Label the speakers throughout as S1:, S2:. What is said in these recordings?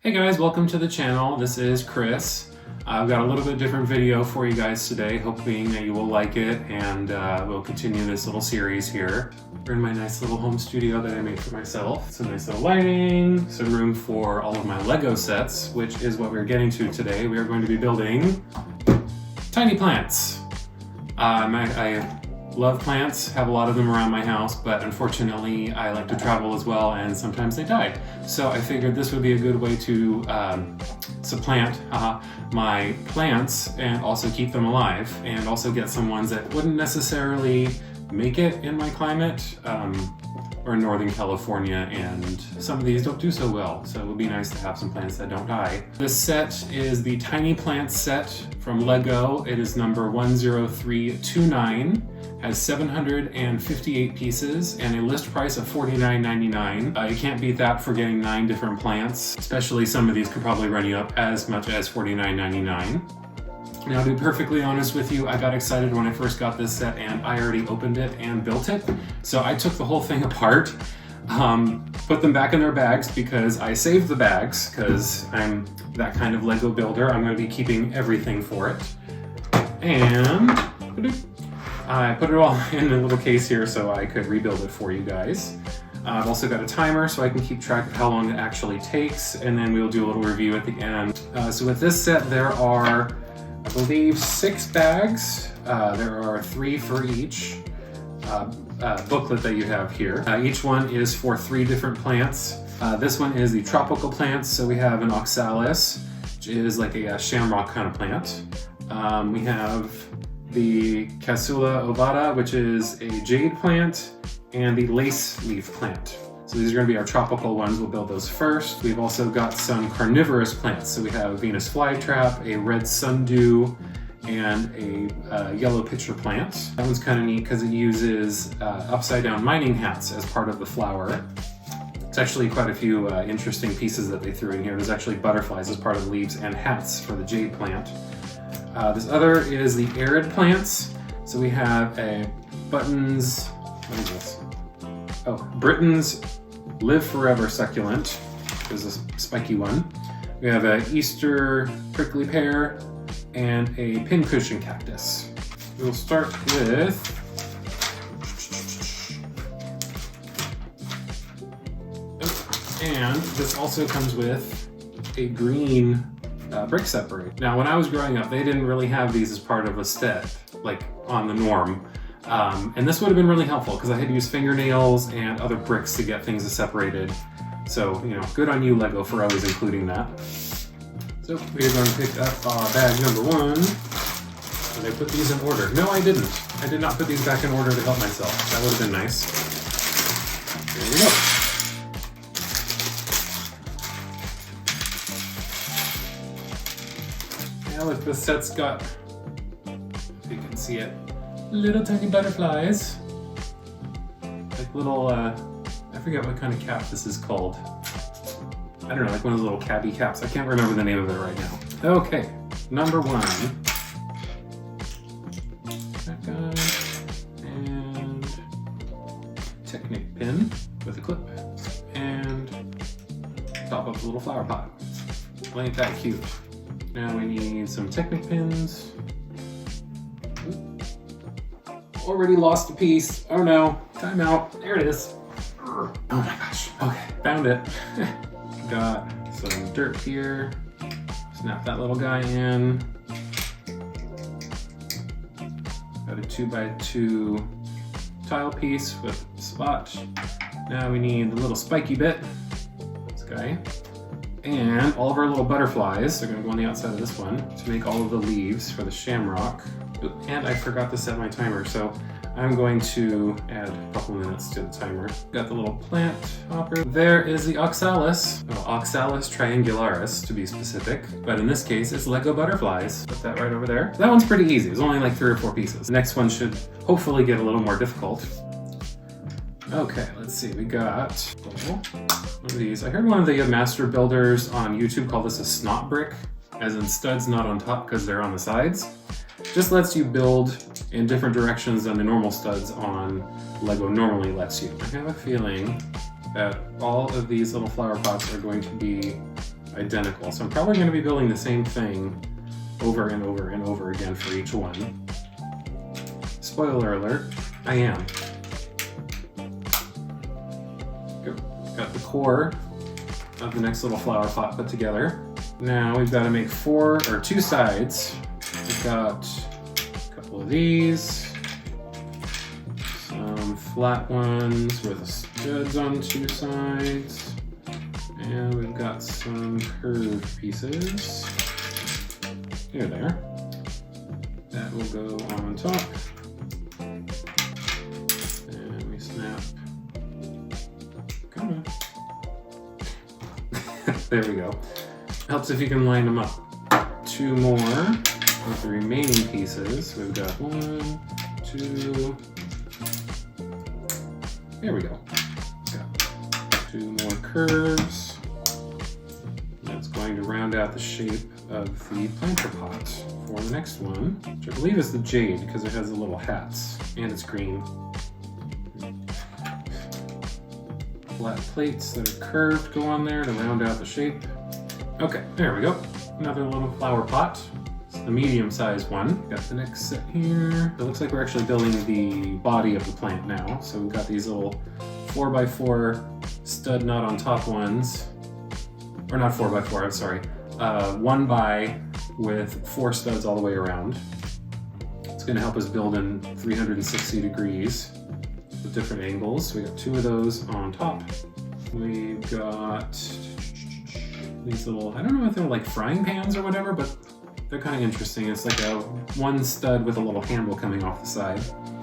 S1: Hey guys, welcome to the channel. This is Chris. I've got a little bit different video for you guys today, hoping that you will like it, and we'll continue this little series here. We're in my nice little home studio that I made for myself. Some nice little lighting, some room for all of my Lego sets, which is what we're getting to today. We are going to be building tiny plants. I love plants, have a lot of them around my house, but unfortunately I like to travel as well and sometimes they die. So I figured this would be a good way to supplant my plants and also keep them alive, and also get some ones that wouldn't necessarily make it in my climate or in Northern California, and some of these don't do so well, so it would be nice to have some plants that don't die. This set is the Tiny Plants set from Lego. It is number 10329. Has 758 pieces and a list price of $49.99. You can't beat that for getting 9 different plants, especially some of these could probably run you up as much as $49.99. Now, to be perfectly honest with you, I got excited when I first got this set and I already opened it and built it. So I took the whole thing apart, put them back in their bags because I saved the bags because I'm that kind of Lego builder. I'm going to be keeping everything for it. And I put it all in a little case here so I could rebuild it for you guys. I've also got a timer so I can keep track of how long it actually takes, and then we'll do a little review at the end. So with this set there are, I believe, 6 bags. There are 3 for each booklet that you have here. Each one is for 3 different plants. This one is the tropical plants, so we have an oxalis, which is like a shamrock kind of plant. We have the Casula ovata, which is a jade plant, and the lace leaf plant. So these are going to be our tropical ones. We'll build those first. We've also got some carnivorous plants. So we have a Venus flytrap, a red sundew, and a yellow pitcher plant. That one's kind of neat because it uses upside down mining hats as part of the flower. It's actually quite a few interesting pieces that they threw in here. There's actually butterflies as part of the leaves and hats for the jade plant. This other is the arid plants. So we have a Button's, what is this? Oh, Britain's Live Forever succulent. There's a spiky one. We have an Easter prickly pear and a pincushion cactus. We'll start with and this also comes with a green brick separator. Now, when I was growing up, they didn't really have these as part of a set, like on the norm. And this would have been really helpful because I had to use fingernails and other bricks to get things separated. So, you know, good on you, Lego, for always including that. So we're going to pick up our bag number 1. And I put these in order. No, I didn't. I did not put these back in order to help myself. That would have been nice. There we go. Now look, this set's got, if you can see it, little tiny butterflies. Like little, I forget what kind of cap this is called. I don't know, like one of those little cabbie caps. I can't remember the name of it right now. Okay, number 1. That guy. And Technic pin with a clip. And top up the little flower pot. Well, ain't that cute? Now we need some Technic pins. Already lost a piece. Oh no, time out. There it is. Oh my gosh. Okay, found it. Got some dirt here. Snap that little guy in. Got a 2x2 tile piece with spot. Now we need the little spiky bit. This guy. And all of our little butterflies are going to go on the outside of this one to make all of the leaves for the shamrock. And I forgot to set my timer, so I'm going to add a couple minutes to the timer. Got the little plant hopper. There is the oxalis, Oxalis triangularis to be specific, but in this case it's Lego butterflies. Put that right over there. That one's pretty easy. It's only like 3 or 4 pieces. The next one should hopefully get a little more difficult. Okay, let's see. We got one of these. I heard one of the master builders on YouTube call this a snot brick, as in studs not on top because they're on the sides. Just lets you build in different directions than the normal studs on Lego normally lets you. I have a feeling that all of these little flower pots are going to be identical. So I'm probably going to be building the same thing over and over and over again for each one. Spoiler alert, I am. Got the core of the next little flower pot put together. Now we've got to make two sides. We've got a couple of these, some flat ones with studs on two sides, and we've got some curved pieces. Here, there. That will go on top. And we snap. Come on. There we go. Helps if you can line them up. Two more with the remaining pieces. We've got 1, 2. There we go. Got 2 more curves. That's going to round out the shape of the planter pot for the next one, which I believe is the jade because it has the little hats and it's green. Flat plates that are curved go on there to round out the shape. Okay, there we go. Another little flower pot. It's the medium-sized one. Got the next set here. It looks like we're actually building the body of the plant now. So we've got these little 4x4 stud nut on top ones. Or not 4x4, I'm sorry. 1x with 4 studs all the way around. It's going to help us build in 360 degrees with different angles. So we got 2 of those on top. We've got these little, I don't know if they're like frying pans or whatever, but they're kind of interesting. It's like a 1 stud with a little handle coming off the side.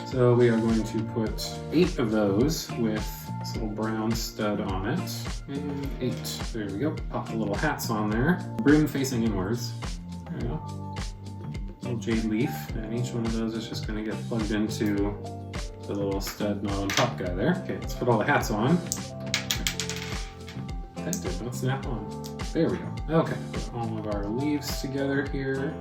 S1: So we are going to put 8 of those with this little brown stud on it. And 8. There we go. Pop the little hats on there. Brim facing inwards. There we go. Little jade leaf. And each one of those is just going to get plugged into the little stud nut on top guy there. Okay, let's put all the hats on. That did not snap on. There we go. Okay, put all of our leaves together here.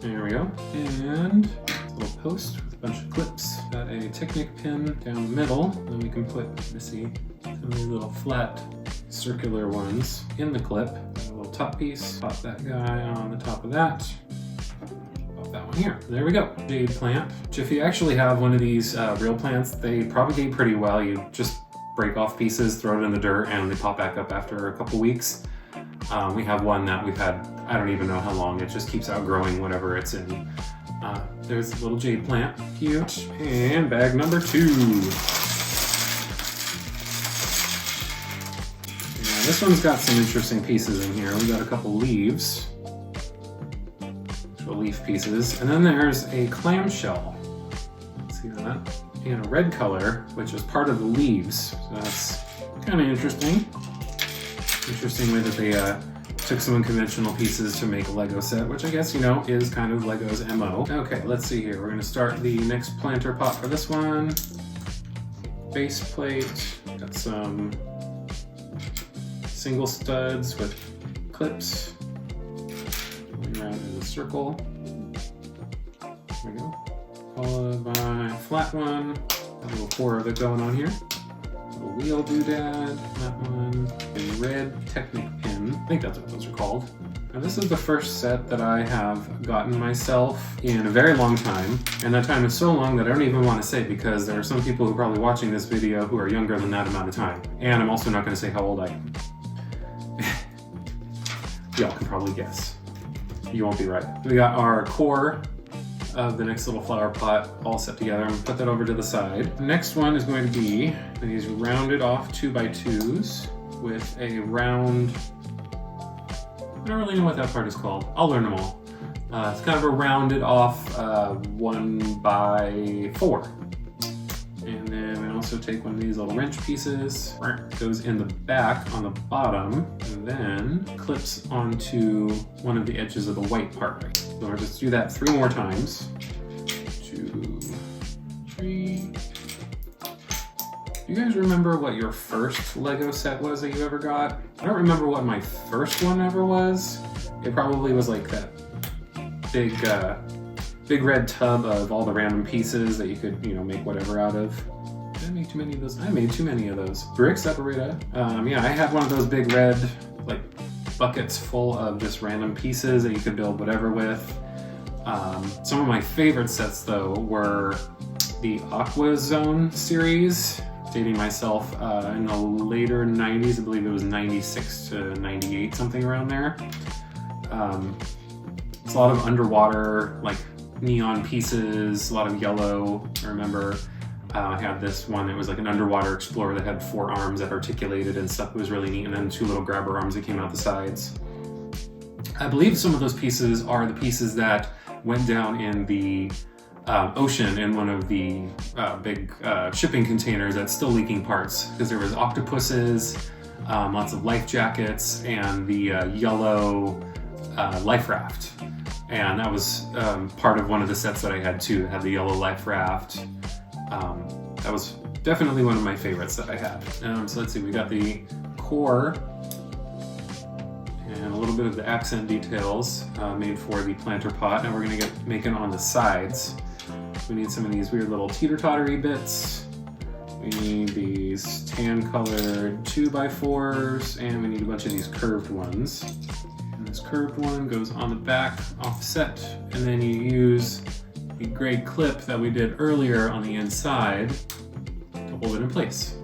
S1: There we go. And a little post with a bunch of clips. Got a Technic pin down the middle. Then we can put, let's see, some of these little flat circular ones in the clip. A little top piece. Pop that guy on the top of that. Pop that one here. There we go. Jade plant. If you actually have one of these real plants, they propagate pretty well. You just break off pieces, throw it in the dirt, and they pop back up after a couple weeks. We have one that we've had, I don't even know how long, it just keeps outgrowing whatever it's in. There's a little jade plant, cute. And bag number 2. Yeah, this one's got some interesting pieces in here. We got a couple leaves, leaf pieces, and then there's a clamshell. See that? In a red color, which is part of the leaves. So that's kind of interesting. Interesting way that they took some unconventional pieces to make a Lego set, which I guess, you know, is kind of Lego's MO. Okay, let's see here. We're going to start the next planter pot for this one. Base plate. Got some single studs with clips going around in a circle. There we go. Followed by a flat one. A little 4 of it going on here. A wheel doodad, that one. A red Technic pin. I think that's what those are called. Now this is the first set that I have gotten myself in a very long time. And that time is so long that I don't even want to say, because there are some people who are probably watching this video who are younger than that amount of time. And I'm also not going to say how old I am. Y'all can probably guess. You won't be right. We got our core of the next little flower pot all set together. I'm gonna put that over to the side. The next one is going to be these rounded off 2x2s with a round, I don't really know what that part is called. I'll learn them all. It's kind of a rounded off 1x4. And then we also take one of these little wrench pieces, goes in the back on the bottom, and then clips onto one of the edges of the white part. So we'll just do that 3 more times. 2, 3. Do you guys remember what your first Lego set was that you ever got? I don't remember what my first one ever was. It probably was like that big red tub of all the random pieces that you could, you know, make whatever out of. Did I make too many of those? I made too many of those. Brick separator. Yeah, I had one of those big red, like buckets full of just random pieces that you could build whatever with. Some of my favorite sets though were the Aqua Zone series, dating myself in the later 90s. I believe it was 96 to 98, something around there. It's a lot of underwater, like neon pieces, a lot of yellow. I remember I had this one that was like an underwater explorer that had 4 arms that articulated and stuff. It was really neat, and then 2 little grabber arms that came out the sides. I believe some of those pieces are the pieces that went down in the ocean in one of the big shipping containers that's still leaking parts, because there was octopuses, lots of life jackets, and the yellow life raft. And that was part of one of the sets that I had too. It had the yellow life raft. That was definitely one of my favorites that I had. So let's see, we got the core and a little bit of the accent details made for the planter pot. Now we're gonna get making on the sides. We need some of these weird little teeter-tottery bits. We need these tan colored 2x4s, and we need a bunch of these curved ones. And this curved one goes on the back offset, and then you use the gray clip that we did earlier on the inside to hold it in place.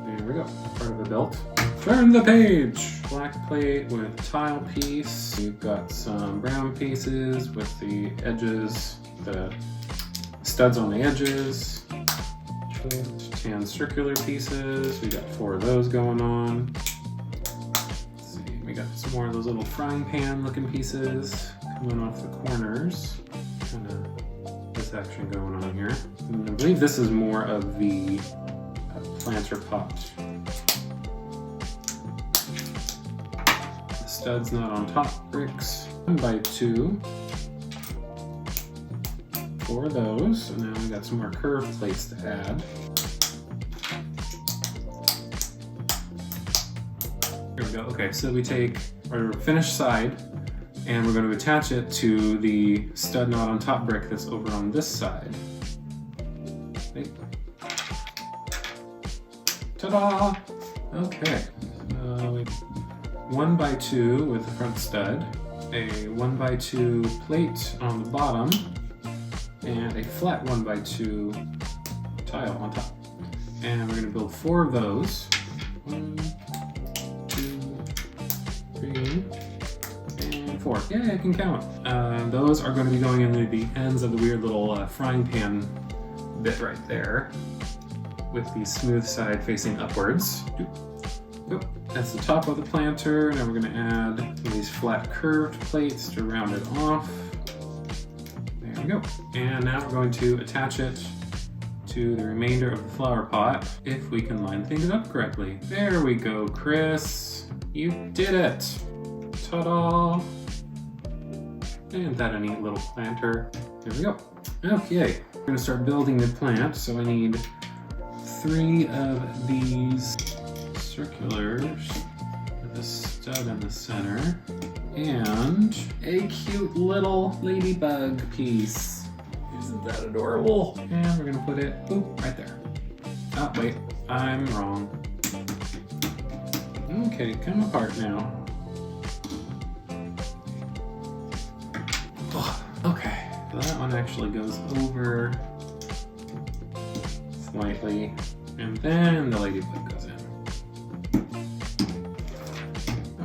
S1: There we go, part of the belt. Turn the page! Black plate with tile piece. You've got some brown pieces with the edges, the studs on the edges. Tan circular pieces. We got 4 of those going on. Let's see, we got some more of those little frying pan looking pieces coming off the corners. Kind of this action going on here. And I believe this is more of the planter pot. The studs not on top bricks. 1x2. 4 of those, and now we got some more curved plates to add. Here we go. Okay, so we take our finished side and we're going to attach it to the stud not on top brick that's over on this side. Okay. Ta-da! Okay, so 1x2 with the front stud, a 1x2 plate on the bottom, and a flat 1x2 tile on top. And we're going to build 4 of those. 1, 2, 3, and 4. Yeah, I can count. Those are going to be going into the ends of the weird little frying pan bit right there, with the smooth side facing upwards. That's the top of the planter. Now we're going to add these flat curved plates to round it off. There we go. And now we're going to attach it to the remainder of the flower pot, if we can line things up correctly. There we go, Chris. You did it. Ta-da! Isn't that a neat little planter? There we go. Okay, we're gonna start building the plant. So I need 3 of these circulars with a stud in the center, and a cute little ladybug piece. Isn't that adorable? And we're gonna put it, boop, right there. Oh, wait, I'm wrong. Okay, come apart now. Oh, okay, so that one actually goes over slightly, and then the ladybug goes in.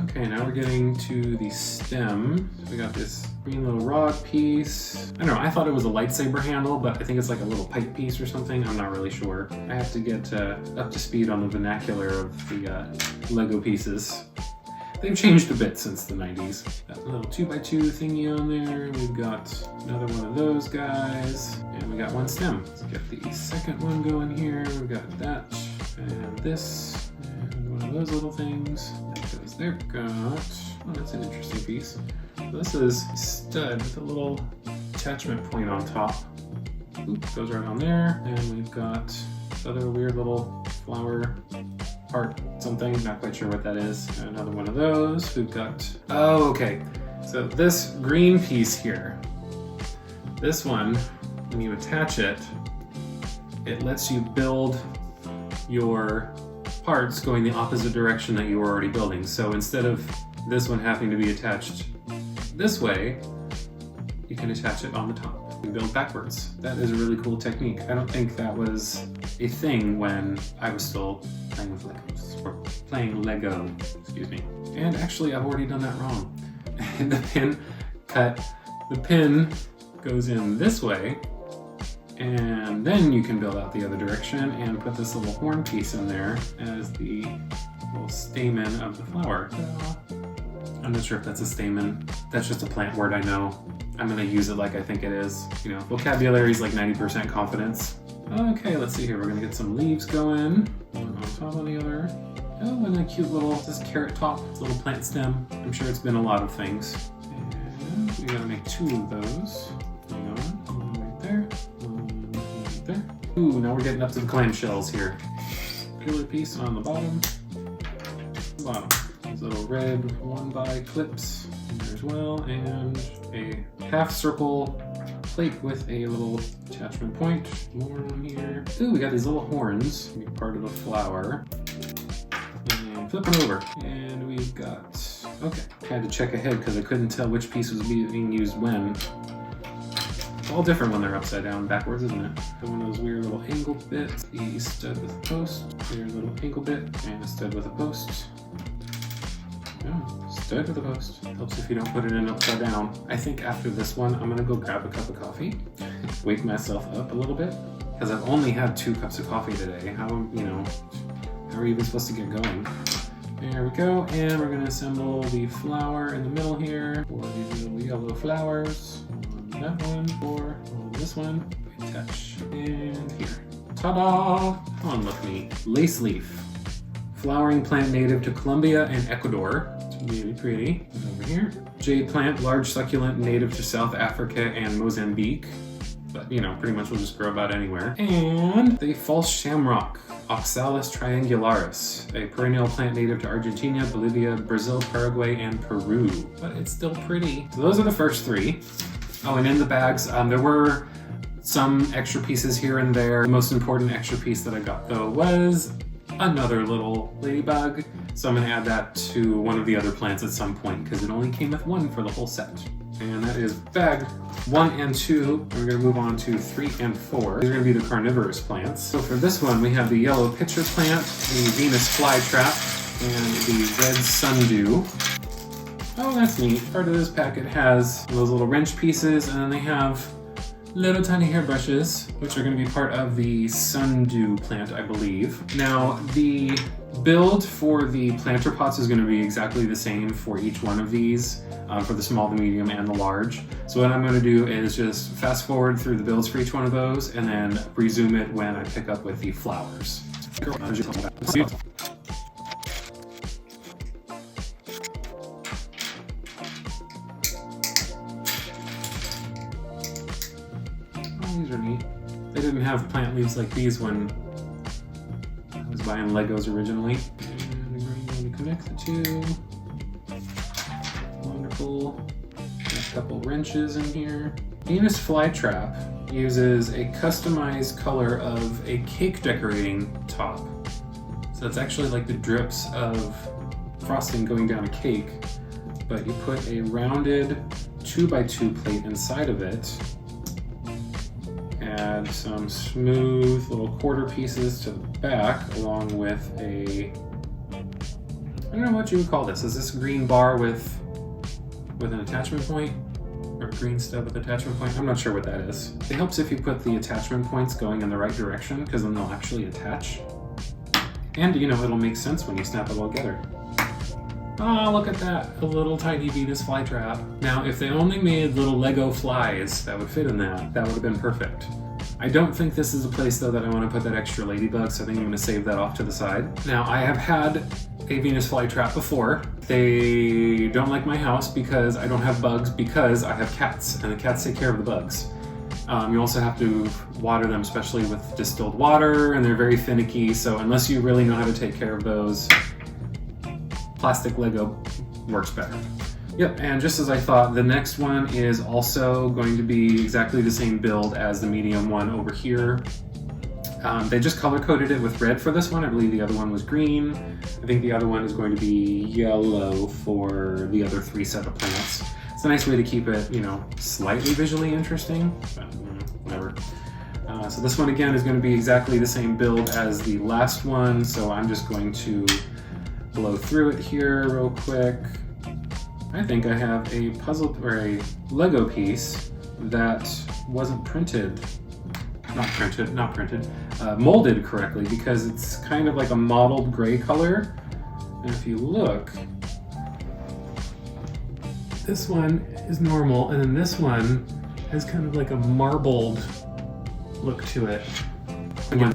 S1: Okay, now we're getting to the stem. So we got this green little rod piece. I don't know, I thought it was a lightsaber handle, but I think it's like a little pipe piece or something. I'm not really sure. I have to get up to speed on the vernacular of the Lego pieces. They've changed a bit since the 90s. That little 2x2 thingy on there. We've got another one of those guys. And we got 1 stem. Let's get the second one going here. We've got that and this and one of those little things. That goes there. Got, oh, that's an interesting piece. So this is a stud with a little attachment point on top. Oop, goes right on there. And we've got this other weird little flower part something, not quite sure what that is. Another one of those. We've got, oh, okay. So this green piece here, this one when you attach it, it lets you build your parts going the opposite direction that you were already building. So instead of this one having to be attached this way, you can attach it on the top and build backwards. That is a really cool technique. I don't think that was a thing when I was still playing with Legos, or playing Lego, excuse me. And actually, I've already done that wrong. The pin goes in this way, and then you can build out the other direction and put this little horn piece in there as the little stamen of the flower. I'm not sure if that's a stamen. That's just a plant word, I know. I'm gonna use it like I think it is. You know, vocabulary is like 90% confidence. Okay, let's see here. We're gonna get some leaves going. One on top of the other. Oh, and a cute little, this carrot top, this little plant stem. I'm sure it's been a lot of things. And we gotta make 2 of those. Hang on, one right there, one right there. Ooh, now we're getting up to the clamshells here. Pillar piece on the bottom. These little red 1x clips in there as well, and a half circle plate with a little attachment point. More on here. Ooh, we got these little horns, part of the flower. And flip them over. And we've got, okay. I had to check ahead because I couldn't tell which piece was being used when. It's all different when they're upside down backwards, isn't it? Got one of those weird little angle bits, the stud with a post, here's a little ankle bit, and a stud with a post. Oh, stud with a post. Helps if you don't put it in upside down. I think after this one, I'm gonna go grab a cup of coffee, wake myself up a little bit, because I've only had 2 cups of coffee today. How are you even supposed to get going? There we go, and we're gonna assemble the flower in the middle here, for these little yellow flowers. On that one, or on this one, we attach, and here. Ta-da! Come on, look me. Lace leaf. Flowering plant native to Colombia and Ecuador. It's really pretty. Over here. Jade plant, large succulent native to South Africa and Mozambique. But, you know, pretty much will just grow about anywhere. And the false shamrock, Oxalis triangularis, a perennial plant native to Argentina, Bolivia, Brazil, Paraguay, and Peru. But it's still pretty. So those are the first 3. Oh, and in the bags, there were some extra pieces here and there. The most important extra piece that I got, though, was another little ladybug. So I'm gonna add that to one of the other plants at some point because it only came with 1 for the whole set. And that is bag 1 and 2. We're gonna move on to 3 and 4. These are gonna be the carnivorous plants. So for this one, we have the yellow pitcher plant, the Venus flytrap, and the red sundew. Oh, that's neat. Part of this packet has those little wrench pieces, and then they have little tiny hairbrushes, which are going to be part of the sundew plant, I believe. Now, the build for the planter pots is going to be exactly the same for each one of these, for the small, the medium, and the large. So what I'm going to do is just fast forward through the builds for each one of those, and then resume it when I pick up with the flowers. These are neat. They didn't have plant leaves like these when I was buying Legos originally. And we're going to connect the 2. Wonderful. A couple wrenches in here. Venus flytrap uses a customized color of a cake decorating top. So it's actually like the drips of frosting going down a cake, but you put a rounded 2x2 plate inside of it. Add some smooth little quarter pieces to the back, along with a, I don't know what you would call this. Is this green bar with an attachment point? Or green stud with attachment point? I'm not sure what that is. It helps if you put the attachment points going in the right direction, because then they'll actually attach. And, you know, it'll make sense when you snap it all together. Oh, look at that, a little tiny Venus flytrap. Now, if they only made little Lego flies that would fit in that would have been perfect. I don't think this is a place, though, that I want to put that extra ladybug, so I think I'm going to save that off to the side. Now, I have had a Venus flytrap before. They don't like my house because I don't have bugs, because I have cats, and the cats take care of the bugs. You also have to water them, especially with distilled water, and they're very finicky, so unless you really know how to take care of those, plastic Lego works better. Yep, and just as I thought, the next one is also going to be exactly the same build as the medium one over here. They just color coded it with red for this one. I believe the other one was green. I think the other one is going to be yellow for the other 3 set of plants. It's a nice way to keep it, you know, slightly visually interesting, but whatever. So this one again is going to be exactly the same build as the last one, so I'm just going to blow through it here real quick. I think I have a puzzle or a Lego piece that wasn't molded correctly, because it's kind of like a mottled gray color. And if you look, this one is normal, and then this one has kind of like a marbled look to it. Again,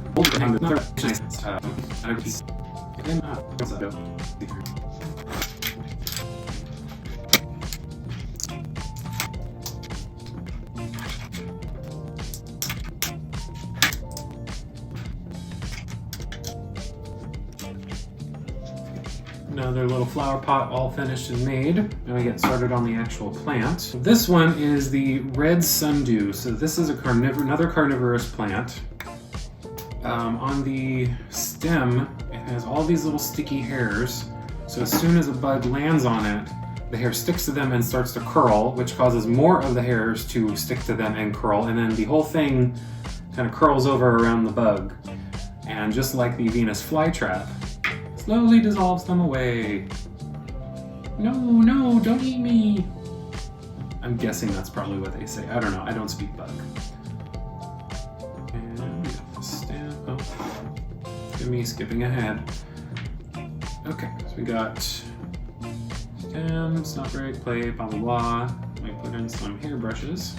S1: another little flower pot all finished and made. Now we get started on the actual plant. This one is the red sundew. So this is another carnivorous plant. On the stem, it has all these little sticky hairs. So as soon as a bug lands on it, the hair sticks to them and starts to curl, which causes more of the hairs to stick to them and curl. And then the whole thing kind of curls over around the bug. And just like the Venus flytrap, slowly dissolves them away. No, no, don't eat me. I'm guessing that's probably what they say. I don't know, I don't speak bug. And we got the stem. Oh, look at me skipping ahead. Okay, so we got stems, not very clay, blah blah blah. We put in some hair brushes.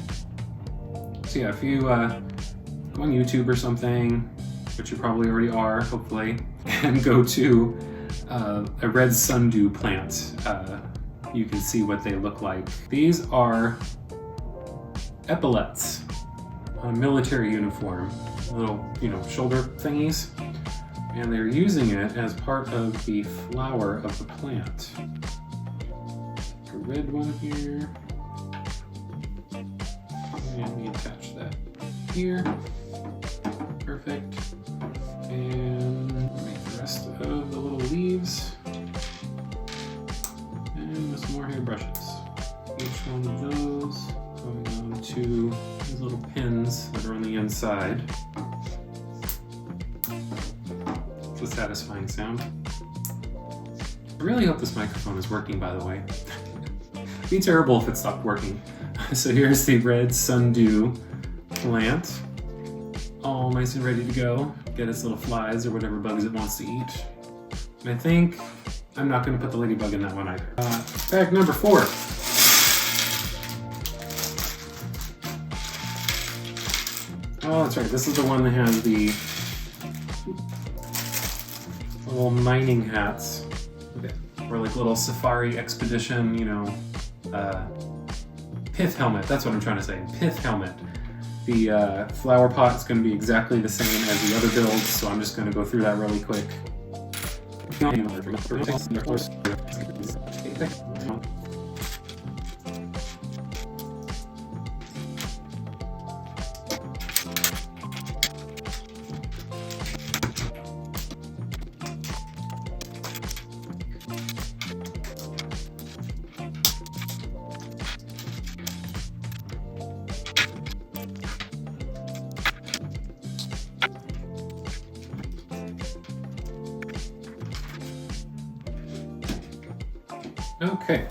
S1: So yeah, if you go on YouTube or something, which you probably already are, hopefully, and go to a red sundew plant, you can see what they look like. These are epaulets on a military uniform, little, you know, shoulder thingies, and they're using it as part of the flower of the plant. A red one here, and we attach that here. Perfect. And make the rest of the little leaves. And with some more hair brushes. Each one of those going on to these little pins that are on the inside. It's a satisfying sound. I really hope this microphone is working, by the way. It'd be terrible if it stopped working. So here's the red sundew plant. All nice and ready to go. Get its little flies or whatever bugs it wants to eat. And I think I'm not going to put the ladybug in that one either. Bag number 4. Oh, that's right. This is the one that has the little mining hats. Okay. Or like little safari expedition, you know, pith helmet. That's what I'm trying to say. Pith helmet. The flower pot is going to be exactly the same as the other builds, so I'm just going to go through that really quick. Okay,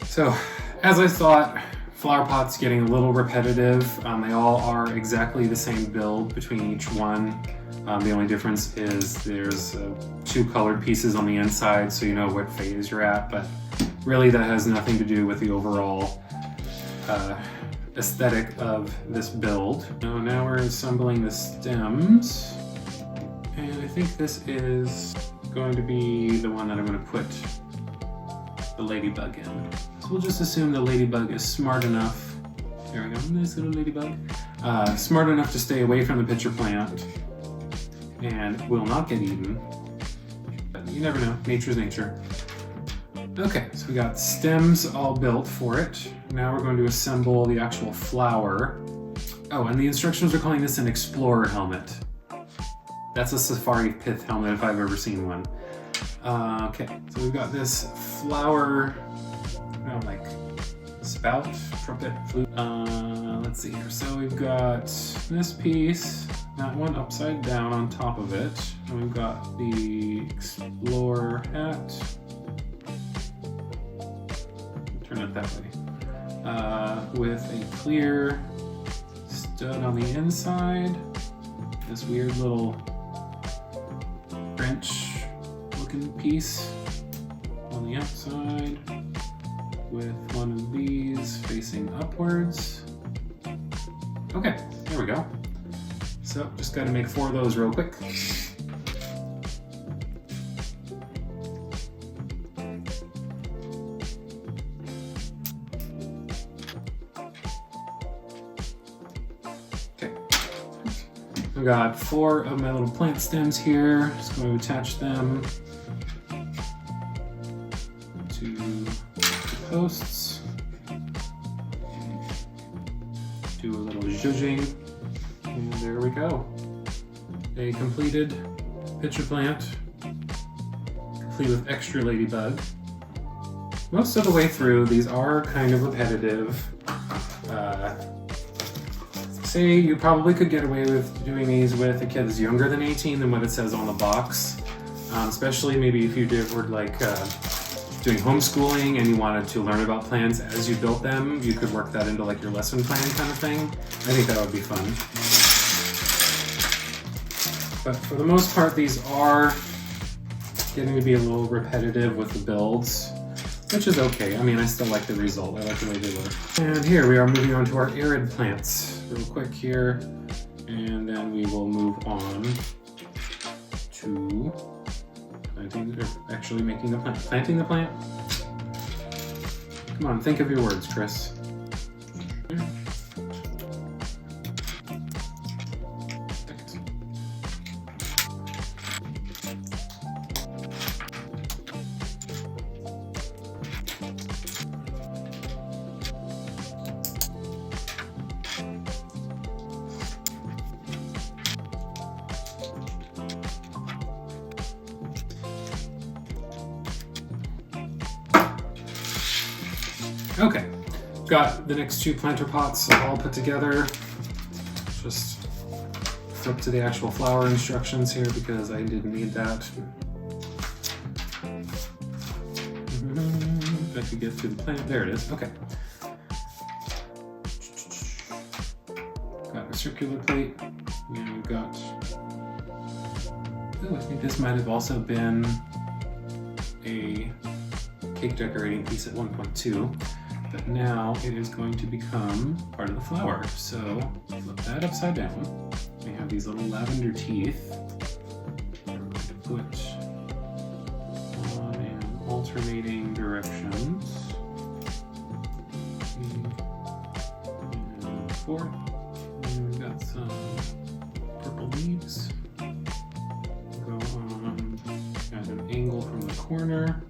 S1: so as I thought, flower pot's getting a little repetitive. They all are exactly the same build between each one. The only difference is there's 2 colored pieces on the inside, so you know what phase you're at, but really that has nothing to do with the overall aesthetic of this build. So now we're assembling the stems, and I think this is going to be the one that I'm going to put the ladybug in. So we'll just assume the ladybug is smart enough. There we go, nice little ladybug. Smart enough to stay away from the pitcher plant and will not get eaten. But you never know, nature's nature. Okay, so we got stems all built for it. Now we're going to assemble the actual flower. Oh, and the instructions are calling this an explorer helmet. That's a safari pith helmet if I've ever seen one. Okay, so we've got this flower, like spout, trumpet, flute. Let's see here. So we've got this piece, that one upside down on top of it. And we've got the explorer hat. Turn it that way. With a clear stud on the inside. This weird little wrench looking piece on the outside with one of these facing upwards. Okay, there we go. So just got to make 4 of those real quick. Okay, I've got 4 of my little plant stems here. Just going to attach them to the posts. Do a little zhuzhing, and there we go. A completed pitcher plant, complete with extra ladybug. Most of the way through, these are kind of repetitive. Say you probably could get away with doing these with a kid that's younger than 18 than what it says on the box. Especially maybe if you were like doing homeschooling and you wanted to learn about plants as you built them, you could work that into like your lesson plan kind of thing. I think that would be fun. But for the most part, these are getting to be a little repetitive with the builds, which is okay. I mean, I still like the result. I like the way they look. And here we are moving on to our arid plants real quick here. And then we will move on to planting, or actually making the plant. Planting the plant? Come on, think of your words, Chris. Okay, got the next 2 planter pots all put together. Just flip to the actual flower instructions here because I didn't need that. If I could get to the plant, there it is, okay. Got a circular plate, and we've got, I think this might have also been a cake decorating piece at 1.2. But now it is going to become part of the flower. So flip that upside down. We have these little lavender teeth. We're going to put on in alternating directions. 3 and 4. And we've got some purple leaves. Go on at an angle from the corner.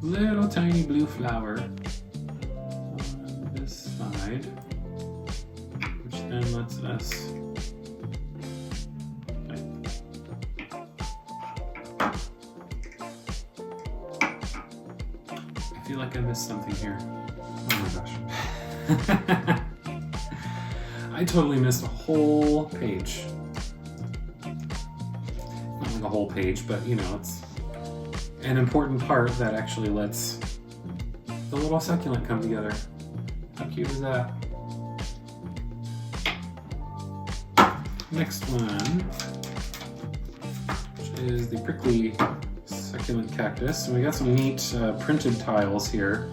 S1: Little tiny blue flower on this side, which then lets us I feel like I missed something here. Oh my gosh. I totally missed a whole page. Not like a whole page, but you know, it's an important part that actually lets the little succulent come together. How cute is that? Next one, which is the prickly succulent cactus. And we got some neat printed tiles here.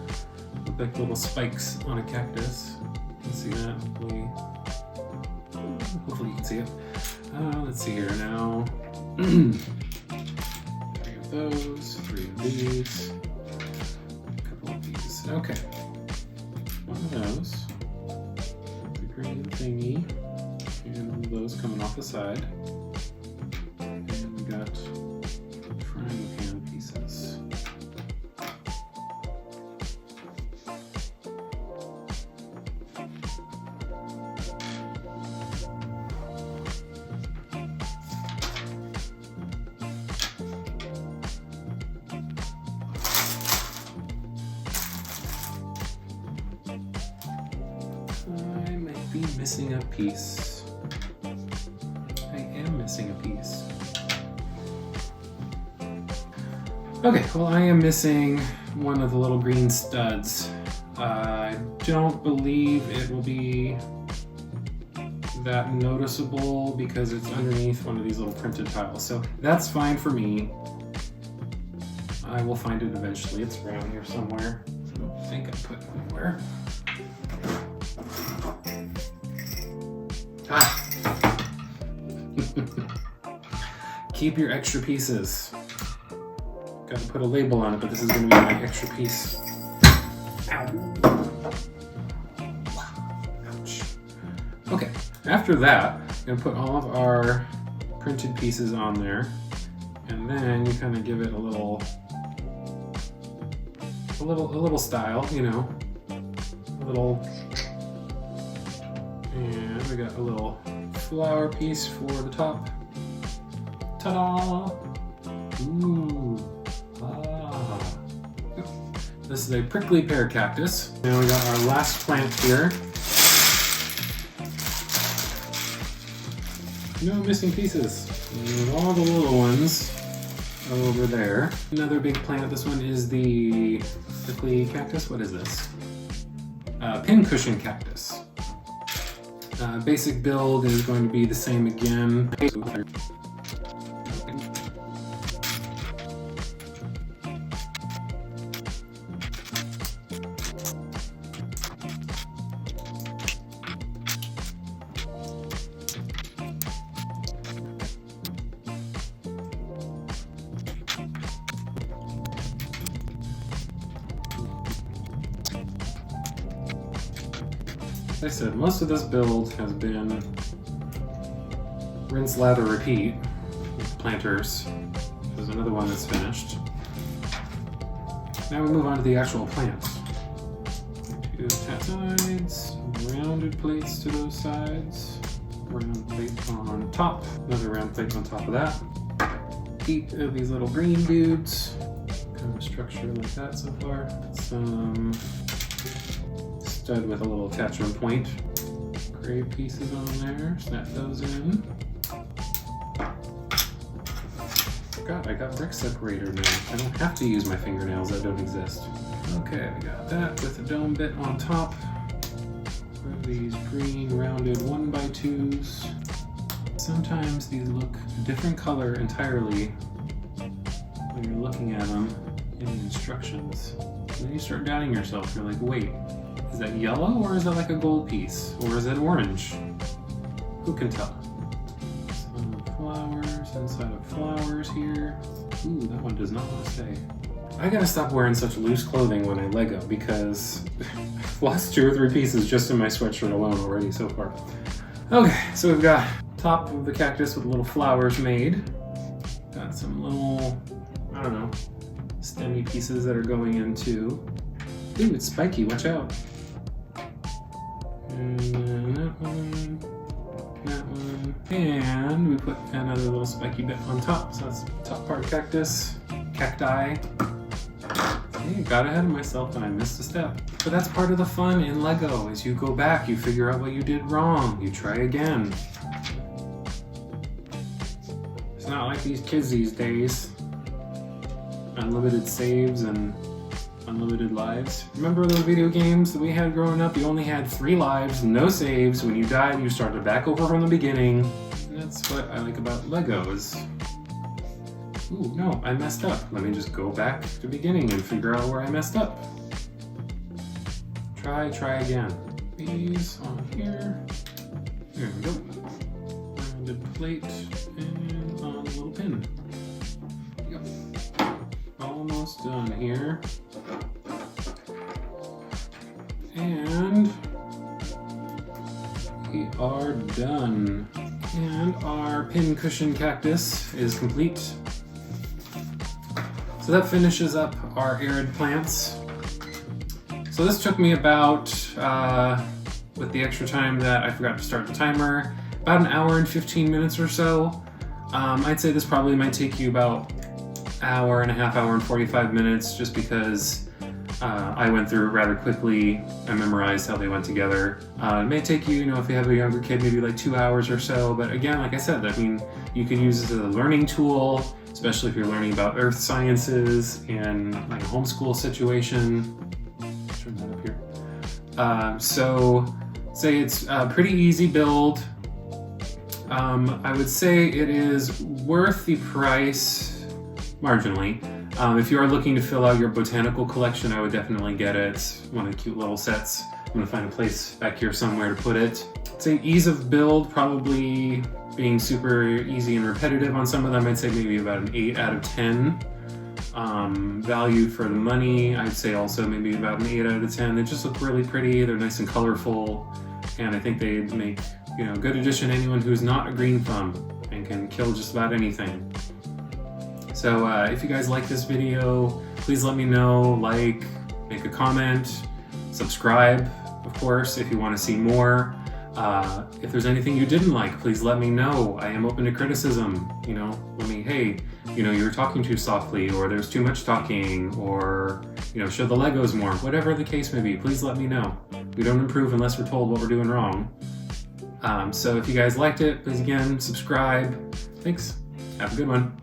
S1: Look like little spikes on a cactus. You can see that, hopefully you can see it. Let's see here now. 3 of those, 3 of these, a couple of these. Okay, 1 of those, the green thingy, and 1 of those coming off the side. And we got frying pan piece be missing a piece. I am missing a piece. Okay, well I am missing one of the little green studs. I don't believe it will be that noticeable because it's underneath one of these little printed tiles. So that's fine for me. I will find it eventually. It's around here somewhere. I don't think I put it anywhere. Ah! Keep your extra pieces. Got to put a label on it, but this is going to be my extra piece. Ow. Ouch. Okay, after that, I'm going to put all of our printed pieces on there, and then you kind of give it a little style, you know, a little, and we got a little flower piece for the top. Ta-da! Ooh. Ah. This is a prickly pear cactus. Now we got our last plant here. No missing pieces. And all the little ones over there. Another big plant. This one is the prickly cactus. What is this? Pincushion cactus. Basic build is going to be the same again. Like I said, most of this build has been rinse, lather, repeat with planters. There's another one that's finished. Now we move on to the actual plants. Two sides, rounded plates to those sides, round plate on top, another round plate on top of that. 8 of these little green dudes. Kind of structure like that so far. Some stud with a little attachment point. Gray pieces on there, snap those in. God, I got brick separator now. I don't have to use my fingernails, that don't exist. Okay, we got that with a dome bit on top. These green rounded 1x2s. Sometimes these look a different color entirely when you're looking at them in the instructions. Then you start doubting yourself, you're like, wait, is that yellow or is that like a gold piece? Or is it orange? Who can tell? Some flowers inside of flowers here. Ooh, that one does not want to stay. I gotta stop wearing such loose clothing when I Lego because I've lost 2 or 3 pieces just in my sweatshirt alone already so far. Okay, so we've got top of the cactus with little flowers made. Got some little, I don't know, stemmy pieces that are going into. Ooh, it's spiky, watch out. And then that one, and we put another little spiky bit on top. So that's top part cactus, cacti. Hey, got ahead of myself and I missed a step. But that's part of the fun in Lego, is you go back, you figure out what you did wrong, you try again. It's not like these kids these days. Unlimited saves and unlimited lives. Remember those video games that we had growing up? You only had 3 lives, no saves. When you died, you started back over from the beginning. And that's what I like about Legos. Ooh, no, I messed up. Let me just go back to the beginning and figure out where I messed up. Try again. These on here. There we go. Rounded plate and on a little pin. There we go. Almost done here. And we are done. And our pin cushion cactus is complete. So that finishes up our arid plants. So this took me about, with the extra time that I forgot to start the timer, about an hour and 15 minutes or so. I'd say this probably might take you about hour and a half, hour and 45 minutes, just because I went through it rather quickly. I memorized how they went together. It may take you, if you have a younger kid, maybe like 2 hours or so. But again, like I said, I mean, you can use it as a learning tool, especially if you're learning about earth sciences in like a homeschool situation. Turn that up here. So say it's a pretty easy build. I would say it is worth the price marginally. If you are looking to fill out your botanical collection, I would definitely get it. One of the cute little sets. I'm gonna find a place back here somewhere to put it. I'd say ease of build, probably being super easy and repetitive on some of them. I'd say maybe about an 8 out of 10. Value for the money, I'd say also maybe about an 8 out of 10. They just look really pretty. They're nice and colorful, and I think they make a good addition to anyone who's not a green thumb and can kill just about anything. So if you guys like this video, please let me know, like, make a comment, subscribe, of course, if you want to see more. If there's anything you didn't like, please let me know. I am open to criticism. Let me, hey, you were talking too softly, or there's too much talking, or, show the Legos more. Whatever the case may be, please let me know. We don't improve unless we're told what we're doing wrong. So if you guys liked it, please again, subscribe. Thanks. Have a good one.